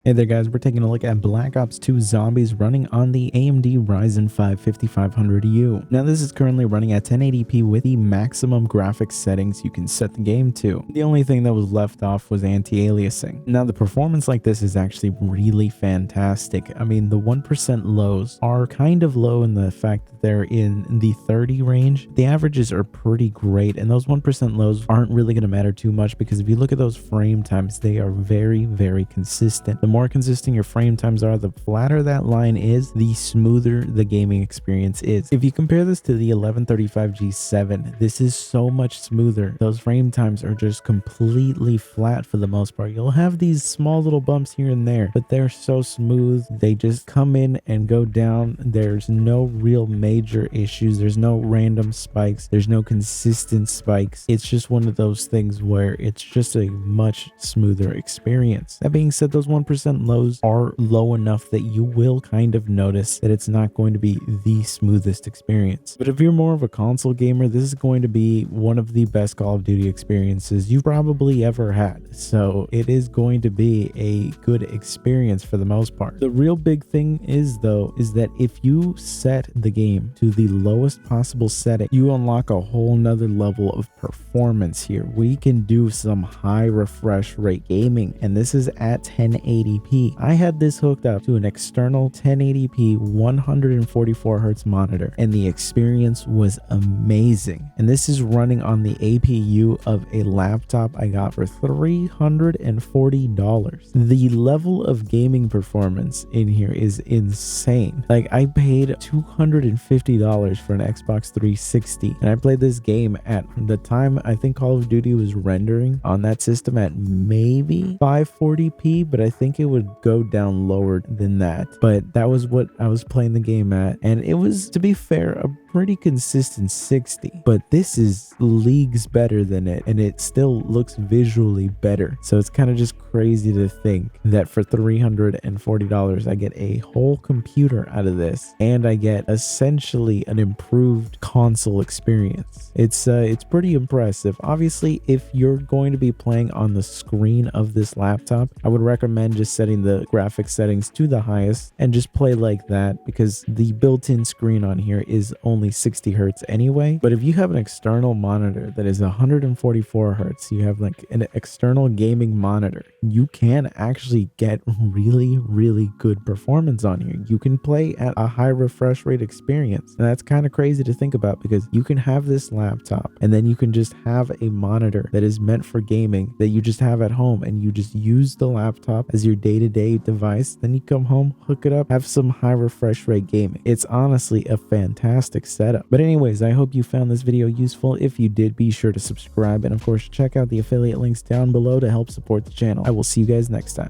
Hey there guys, we're taking a look at Black Ops 2 Zombies running on the AMD Ryzen 5 5500U. Now this is currently running at 1080p with the maximum graphics settings you can set the game to. The only thing that was left off was anti-aliasing. Now the performance like this is actually really fantastic. I mean, the 1% lows are kind of low in the fact that they're in the 30 range. The averages are pretty great, and those 1% lows aren't really going to matter too much because if you look at those frame times, they are very consistent. The more consistent your frame times are, the flatter that line is, the smoother the gaming experience is. If you compare this to the 1135 G7, this is so much smoother. Those frame times are just completely flat for the most part. You'll have these small little bumps here and there, but they're so smooth. They just come in and go down. There's no real major issues. There's no random spikes. There's no consistent spikes. It's just one of those things where it's just a much smoother experience. That being said, those 1% lows are low enough that you will kind of notice that it's not going to be the smoothest experience. But if you're more of a console gamer, this is going to be one of the best Call of Duty experiences you probably ever had. So it is going to be a good experience for the most part. The real big thing is that if you set the game to the lowest possible setting, you unlock a whole nother level of performance here. We can do some high refresh rate gaming, and this is at 1080p. I had this hooked up to an external 1080p 144 Hz monitor, and the experience was amazing. And this is running on the APU of a laptop I got for $340. The level of gaming performance in here is insane. Like, I paid $250 for an Xbox 360, and I played this game at the time I think Call of Duty was rendering on that system at maybe 540p, but I think it would go down lower than that. But that was what I was playing the game at, and it was, to be fair, a pretty consistent 60, but this is leagues better than it, and it still looks visually better. So it's kind of just crazy to think that for $340 I get a whole computer out of this, and I get essentially an improved console experience. It's pretty impressive. Obviously, if you're going to be playing on the screen of this laptop, I would recommend just setting the graphics settings to the highest and just play like that, because the built-in screen on here is only 60 hertz anyway. But if you have an external monitor that is 144 hertz, you have like an external gaming monitor, you can actually get really good performance on here. You can play at a high refresh rate experience, and that's kind of crazy to think about, because you can have this laptop and then you can just have a monitor that is meant for gaming that you just have at home, and you just use the laptop as your day-to-day device. Then you come home, hook it up, have some high refresh rate gaming. It's honestly a fantastic setup. But anyways, I hope you found this video useful. If you did, be sure to subscribe, and of course check out the affiliate links down below to help support the channel. I will see you guys next time.